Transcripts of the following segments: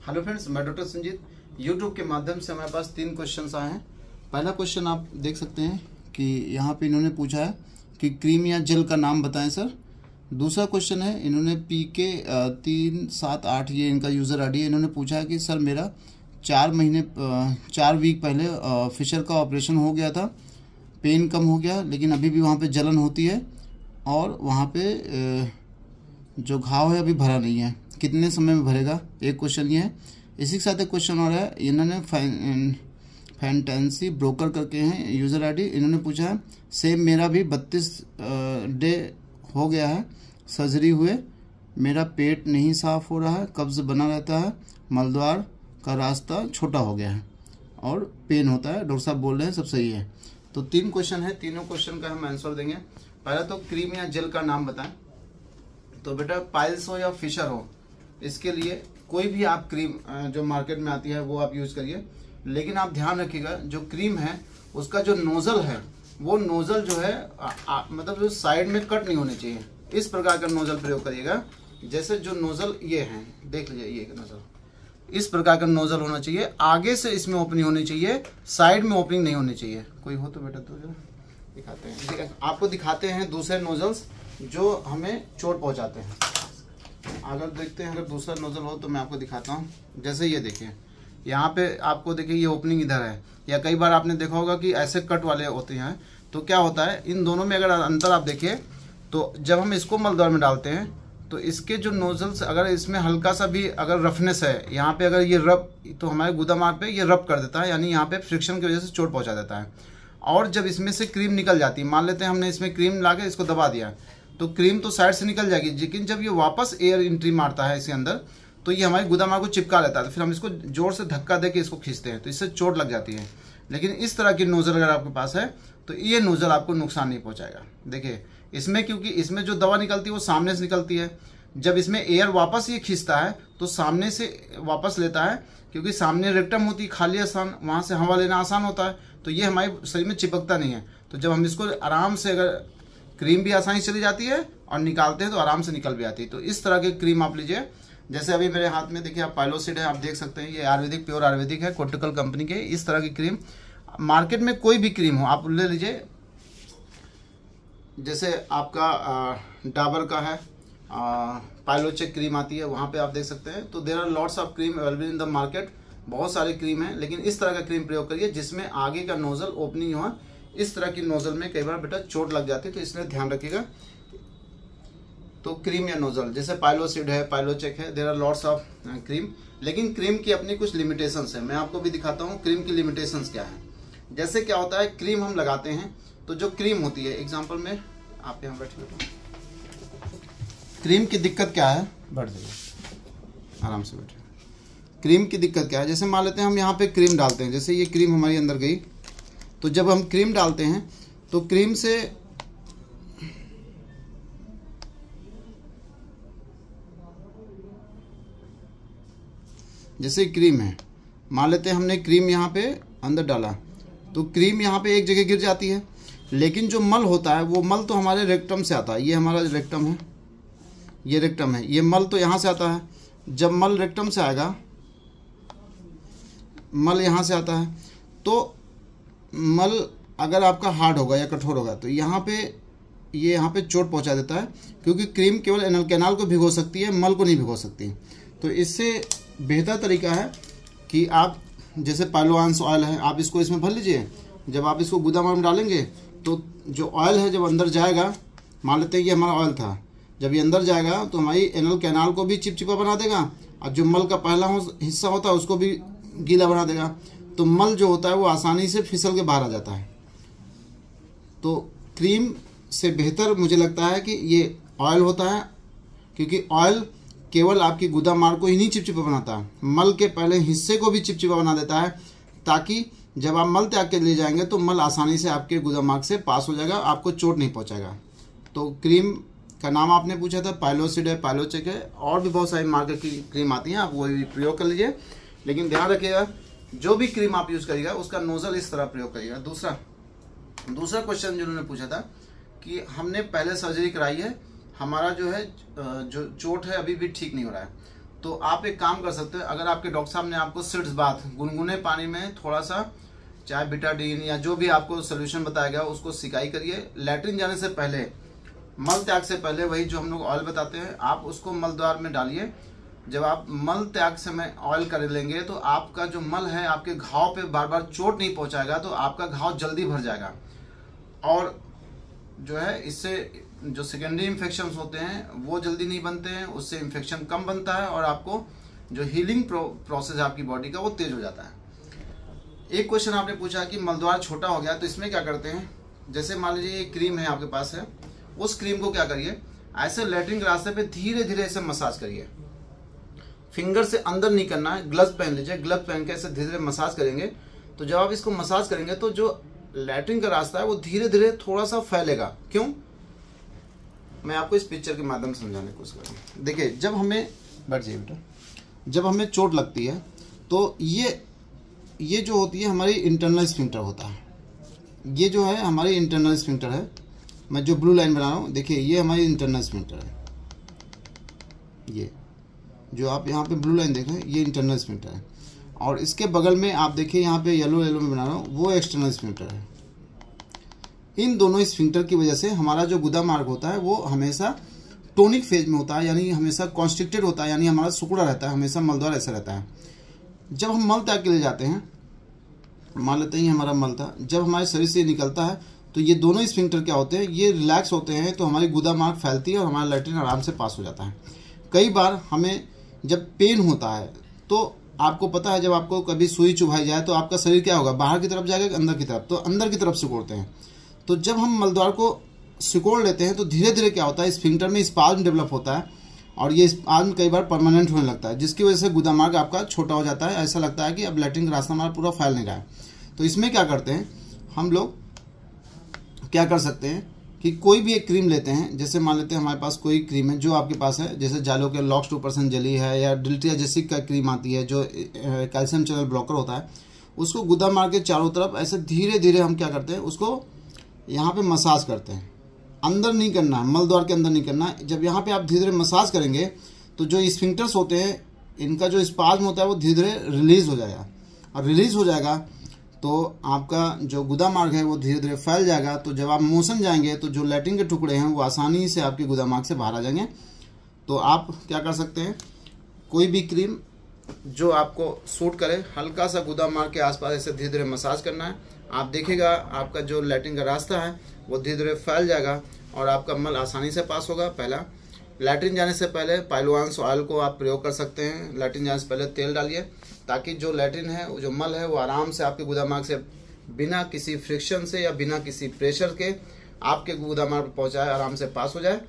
Hello friends, मैं doctor Sanjeet. YouTube के माध्यम से हमारे पास 3 क्वेश्चंस आए हैं। पहला क्वेश्चन आप देख सकते हैं कि यहाँ पे इन्होंने पूछा है कि क्रीम या जेल का नाम बताएं सर। दूसरा क्वेश्चन है, इन्होंने PK 378 ये इनका यूज़र आईडी है। इन्होंने पूछा है कि सर मेरा 4 वीक पहले फिशर का ऑपरेशन हो गया था, पेन कम हो गया लेकिन अभी भी वहाँ पे जलन होती है और वहाँ पे जो घाव है अभी भरा नहीं है, कितने समय में भरेगा? एक क्वेश्चन ये है। इसी के साथ एक क्वेश्चन और है, इन्होंने फैंटेंसी ब्रोकर करके हैं यूज़र आईडी। इन्होंने पूछा है सेम मेरा भी 32 डे हो गया है सर्जरी हुए, मेरा पेट नहीं साफ हो रहा है, कब्ज बना रहता है, मलद्वार का रास्ता छोटा हो गया है और पेन होता है। डॉक्टर साहब बोल रहे हैं सब सही है। तो 3 क्वेश्चन है, तीनों क्वेश्चन का हम आंसर देंगे। पहला तो क्रीम या जेल का नाम बताएं। तो बेटा पाइल्स हो या फिशर हो, इसके लिए कोई भी आप क्रीम जो मार्केट में आती है वो आप यूज करिए, लेकिन आप ध्यान रखिएगा जो क्रीम है उसका जो नोजल है वो नोजल जो है मतलब जो साइड में कट नहीं होने चाहिए। इस प्रकार का नोजल प्रयोग करिएगा। जैसे जो नोजल ये है, देख लीजिए ये नोजल, इस प्रकार का नोजल होना चाहिए। आगे से इसमें ओपनिंग होनी चाहिए, साइड में ओपनिंग नहीं होनी चाहिए। कोई हो तो बेटा तो दिखाते हैं, आपको दिखाते हैं दूसरे नोजल्स जो हमें चोट पहुंचाते हैं। अगर देखते हैं, अगर दूसरा नोजल हो तो मैं आपको दिखाता हूँ। जैसे ये देखिए, यहाँ पे आपको देखिए ये ओपनिंग इधर है, या कई बार आपने देखा होगा कि ऐसे कट वाले होते हैं। तो क्या होता है, इन दोनों में अगर अंतर आप देखिए तो जब हम इसको मलद्वार में डालते हैं तो इसके जो नोजल्स, अगर इसमें हल्का सा भी अगर रफनेस है, यहाँ पे अगर ये रब, तो हमारे गुदा मार्ग पे ये रब कर देता है, यानी यहाँ पे फ्रिक्शन की वजह से चोट पहुंचा देता है। और जब इसमें से क्रीम निकल जाती है, मान लेते हैं हमने इसमें क्रीम ला के इसको दबा दिया तो क्रीम तो साइड से निकल जाएगी, लेकिन जब ये वापस एयर एंट्री मारता है इसके अंदर तो ये हमारे गुदा मार्ग को चिपका लेता है। तो फिर हम इसको जोर से धक्का दे के इसको खींचते हैं तो इससे चोट लग जाती है। लेकिन इस तरह की नोजल अगर आपके पास है तो ये नोजल आपको नुकसान नहीं पहुंचाएगा। देखिए इसमें, क्योंकि इसमें जो दवा निकलती है वो सामने से निकलती है, जब इसमें एयर वापस ये खींचता है तो सामने से वापस लेता है, क्योंकि सामने रेक्टम होती है खाली स्थान, वहां से हवा लेना आसान होता है, तो ये हमारे शरीर में चिपकता नहीं है। तो जब हम इसको आराम से, अगर क्रीम भी आसानी से चली जाती है और निकालते हैं तो आराम से निकल भी आती है। तो इस तरह के क्रीम आप लीजिए। जैसे अभी मेरे हाथ में देखिए आप पाइलोसिड है, आप देख सकते हैं, ये आयुर्वेदिक, प्योर आयुर्वेदिक है, कोटिकल कंपनी के। इस तरह की क्रीम मार्केट में कोई भी क्रीम हो आप ले लीजिए। जैसे आपका डाबर का है, पाइलोचेक क्रीम आती है, वहाँ पे आप देख सकते हैं। तो there are lots of cream available in the market, बहुत सारे क्रीम है, लेकिन इस तरह का क्रीम प्रयोग करिए जिसमें आगे का नोजल ओपनिंग हो। इस तरह की नोजल में कई बार बेटा चोट लग जाती है, तो इसलिए ध्यान रखिएगा। तो क्रीम या नोजल, जैसे पाइलोसिड है, पाइलोचेक है, there are lots of cream, लेकिन क्रीम की अपनी कुछ लिमिटेशंस है। मैं आपको भी दिखाता हूँ क्रीम की लिमिटेशंस क्या है। जैसे क्या होता है, क्रीम हम लगाते हैं तो जो क्रीम होती है, एग्जाम्पल में आप यहाँ बैठिए, क्रीम की दिक्कत क्या है, बैठ जाइए आराम से बैठिए। क्रीम की दिक्कत क्या है, जैसे मान लेते हैं हम यहाँ पे क्रीम डालते हैं, जैसे ये क्रीम हमारी अंदर गई, तो जब हम क्रीम डालते हैं तो क्रीम से जैसे क्रीम है, मान लेते हैं हमने क्रीम यहाँ पे अंदर डाला तो क्रीम यहाँ पे एक जगह गिर जाती है, लेकिन जो मल होता है वो मल तो हमारे रेक्टम से आता है। ये हमारा रेक्टम है, ये रेक्टम है, ये मल तो यहाँ से आता है। जब मल रेक्टम से आएगा, मल यहाँ से आता है, तो मल अगर आपका हार्ड होगा या कठोर होगा तो यहाँ पे ये यहाँ पे चोट पहुँचा देता है, क्योंकि क्रीम केवल एनल कैनाल को भिगो सकती है, मल को नहीं भिगो सकती। तो इससे बेहतर तरीका है कि आप, जैसे पाइलोआंस ऑयल है, आप इसको इसमें भर लीजिए। जब आप इसको गुदा मार्ग में डालेंगे तो जो ऑयल है जब अंदर जाएगा, मान लेते हैं ये हमारा ऑयल था, जब ये अंदर जाएगा तो हमारी एनल कैनाल को भी चिपचिपा बना देगा, और जो मल का पहला हिस्सा होता है उसको भी गीला बना देगा। तो मल जो होता है वो आसानी से फिसल के बाहर आ जाता है। तो क्रीम से बेहतर मुझे लगता है कि ये ऑयल होता है, क्योंकि ऑयल केवल आपकी गुदा मार्ग को ही नहीं चिपचिपा बनाता, मल के पहले हिस्से को भी चिपचिपा बना देता है, ताकि जब आप मल त्याग के ले जाएंगे तो मल आसानी से आपके गुदा मार्ग से पास हो जाएगा, आपको चोट नहीं पहुंचाएगा। तो क्रीम का नाम आपने पूछा था, पाइलोसिड है, पाइलोचेक है, और भी बहुत सारी मार्केट की क्रीम आती हैं, आप वो भी प्रयोग कर लीजिए। लेकिन ध्यान रखिएगा जो भी क्रीम आप यूज करिएगा उसका नोजल इस तरह प्रयोग करिएगा। दूसरा क्वेश्चन जिन्होंने पूछा था कि हमने पहले सर्जरी कराई है, हमारा जो है जो चोट है अभी भी ठीक नहीं हो रहा है, तो आप एक काम कर सकते हैं, अगर आपके डॉक्टर साहब ने आपको सिट्स बाथ गुनगुने पानी में थोड़ा सा चाहे बिटाडीन या जो भी आपको सोल्यूशन बताया गया उसको सिकाई करिए। लैट्रिन जाने से पहले, मल त्याग से पहले, वही जो हम लोग ऑयल बताते हैं, आप उसको मल द्वार में डालिए। जब आप मल त्याग समय ऑयल कर लेंगे तो आपका जो मल है आपके घाव पे बार बार चोट नहीं पहुंचाएगा, तो आपका घाव जल्दी भर जाएगा। और जो है इससे जो सेकेंडरी इन्फेक्शन होते हैं वो जल्दी नहीं बनते हैं, उससे इन्फेक्शन कम बनता है और आपको जो हीलिंग प्रोसेस है आपकी बॉडी का वो तेज हो जाता है। एक क्वेश्चन आपने पूछा कि मलद्वार छोटा हो गया तो इसमें क्या करते हैं। जैसे मान लीजिए एक क्रीम है आपके पास है, उस क्रीम को क्या करिए, ऐसे लैट्रिन के रास्ते पे धीरे धीरे ऐसे मसाज करिए। फिंगर से अंदर नहीं करना है, ग्लव्स पहन लीजिए, ग्लव्स पहन के ऐसे धीरे धीरे मसाज करेंगे। तो जब आप इसको मसाज करेंगे तो जो लैट्रिन का रास्ता है वो धीरे धीरे थोड़ा सा फैलेगा। क्यों, मैं आपको इस पिक्चर के माध्यम से समझाने की कोशिश करूँ। देखिए, जब हमें, बैठ जाइए बेटा, जब हमें चोट लगती है तो ये जो होती है हमारी इंटरनल स्फिंक्टर होता है। ये जो है हमारी इंटरनल स्फिंक्टर है। मैं जो ब्लू लाइन बना रहा हूँ, देखिए ये हमारी इंटरनल स्फिंक्टर है। ये जो आप यहाँ पे ब्लू लाइन देख रहे हैं ये इंटरनल स्फिंक्टर है। और इसके बगल में आप देखिए यहाँ पे येलो में बना रहा हूँ, वो एक्सटर्नल स्फिंक्टर है। इन दोनों स्फिंक्टर की वजह से हमारा जो गुदा मार्ग होता है वो हमेशा टोनिक फेज में होता है, यानी हमेशा कॉन्स्ट्रिक्टेड होता है, यानी हमारा सिकुड़ा रहता है, हमेशा मलद्वार ऐसा रहता है। जब हम मल त्याग के लिए जाते हैं, मान लेते हैं हमारा मल था, जब हमारे शरीर से निकलता है तो ये दोनों स्फिंक्टर क्या होते हैं, ये रिलैक्स होते हैं, तो हमारी गुदा मार्ग फैलती है और हमारा लैट्रिन आराम से पास हो जाता है। कई बार हमें जब पेन होता है तो आपको पता है, जब आपको कभी सुई चुभाई जाए तो आपका शरीर क्या होगा, बाहर की तरफ जाएगा अंदर की तरफ, तो अंदर की तरफ सिकोड़ते हैं। तो जब हम मलद्वार को सिकोड़ लेते हैं तो धीरे धीरे क्या होता है, स्फिंक्टर में स्पाज्म डेवलप होता है और ये स्पाज्म कई बार परमानेंट होने लगता है, जिसकी वजह से गुदा मार्ग आपका छोटा हो जाता है। ऐसा लगता है कि अब लैट्रिन का रास्ता हमारा पूरा फैल नहीं रहा है। तो इसमें क्या करते हैं हम लोग, क्या कर सकते हैं कि कोई भी एक क्रीम लेते हैं। जैसे मान लेते हैं हमारे पास कोई क्रीम है जो आपके पास है, जैसे जालो के लॉक्स 2% जेली है, या डिल्टियाजेसिक का क्रीम आती है जो कैल्शियम चैनल ब्लॉकर होता है, उसको गुदा मार्ग के चारों तरफ ऐसे धीरे धीरे हम क्या करते हैं, उसको यहाँ पे मसाज करते हैं। अंदर नहीं करना है, मलद्वार के अंदर नहीं करना है। जब यहाँ पे आप धीरे धीरे मसाज करेंगे तो जो स्फिंक्टर्स होते हैं इनका जो स्पाज्म होता है वो धीरे धीरे रिलीज हो जाएगा, और रिलीज हो जाएगा तो आपका जो गुदा मार्ग है वो धीरे धीरे फैल जाएगा। तो जब आप मोशन जाएंगे तो जो लैट्रिन के टुकड़े हैं वो आसानी से आपके गुदा मार्ग से बाहर आ जाएंगे। तो आप क्या कर सकते हैं, कोई भी क्रीम जो आपको सूट करे, हल्का सा गुदा मार्ग के आसपास ऐसे धीरे धीरे मसाज करना है। आप देखिएगा आपका जो लैट्रिन का रास्ता है वो धीरे धीरे फैल जाएगा और आपका मल आसानी से पास होगा। पहला, लैट्रिन जाने से पहले पाइलोवांस ऑयल को आप प्रयोग कर सकते हैं। लैट्रिन जाने से पहले तेल डालिए ताकि जो लैट्रिन है, जो मल है, वो आराम से आपके गुदा मार्ग से बिना किसी फ्रिक्शन से या बिना किसी प्रेशर के आपके गुदा मार्ग पर पहुँचाए, आराम से पास हो जाए।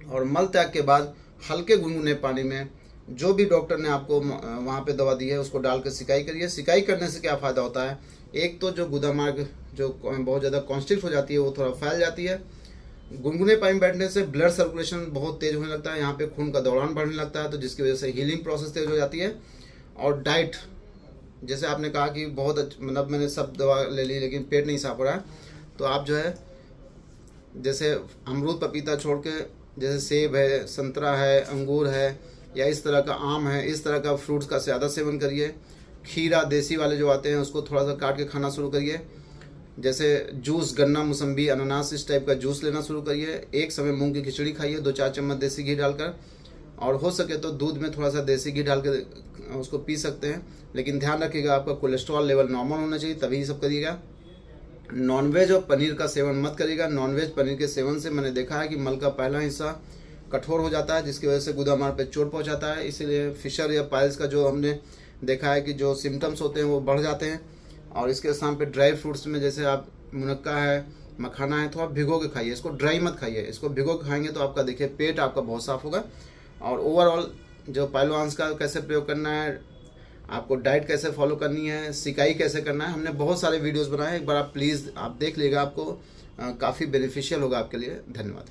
और मल त्याग के बाद हल्के गुनगुने पानी में जो भी डॉक्टर ने आपको वहाँ पे दवा दी है उसको डालकर सिकाई करिए। सिकाई करने से क्या फ़ायदा होता है, एक तो जो गुदा मार्ग जो बहुत ज़्यादा कॉन्स्ट्रिक्ट हो जाती है वो थोड़ा फैल जाती है। गुनगुने पानी में बैठने से ब्लड सर्कुलेशन बहुत तेज होने लगता है, यहाँ पे खून का दौरान बढ़ने लगता है, तो जिसकी वजह से हीलिंग प्रोसेस तेज हो जाती है। और डाइट, जैसे आपने कहा कि बहुत मतलब मैंने सब दवा ले ली लेकिन पेट नहीं साफ हो रहा है, तो आप जो है जैसे अमरूद पपीता छोड़ के जैसे सेब है, संतरा है, अंगूर है, या इस तरह का आम है, इस तरह का फ्रूट्स का ज़्यादा सेवन करिए। खीरा देसी वाले जो आते हैं उसको थोड़ा सा काट के खाना शुरू करिए। जैसे जूस, गन्ना, मौसम्बी, अनानास, इस टाइप का जूस लेना शुरू करिए। एक समय मूंग की खिचड़ी खाइए 2-4 चम्मच देसी घी डालकर, और हो सके तो दूध में थोड़ा सा देसी घी डाल के उसको पी सकते हैं। लेकिन ध्यान रखिएगा आपका कोलेस्ट्रॉल लेवल नॉर्मल होना चाहिए, तभी सब करिएगा। नॉनवेज और पनीर का सेवन मत करिएगा। नॉनवेज पनीर के सेवन से मैंने देखा है कि मल का पहला हिस्सा कठोर हो जाता है, जिसकी वजह से गुदा मार्ग पे चोट पहुंचाता है। इसीलिए फिशर या पाइल्स का जो हमने देखा है कि जो सिम्टम्स होते हैं वो बढ़ जाते हैं। और इसके स्थान पे ड्राई फ्रूट्स में जैसे आप मुनक्का है, मखाना है, तो आप भिगो के खाइए, इसको ड्राई मत खाइए। इसको भिगो के खाएंगे तो आपका देखिए पेट आपका बहुत साफ होगा। और ओवरऑल जो पाइलोवांस का कैसे प्रयोग करना है, आपको डाइट कैसे फॉलो करनी है, सिकाई कैसे करना है, हमने बहुत सारे वीडियोस बनाए हैं। एक बार आप प्लीज़ आप देख लीजिएगा, आपको काफ़ी बेनिफिशियल होगा आपके लिए। धन्यवाद।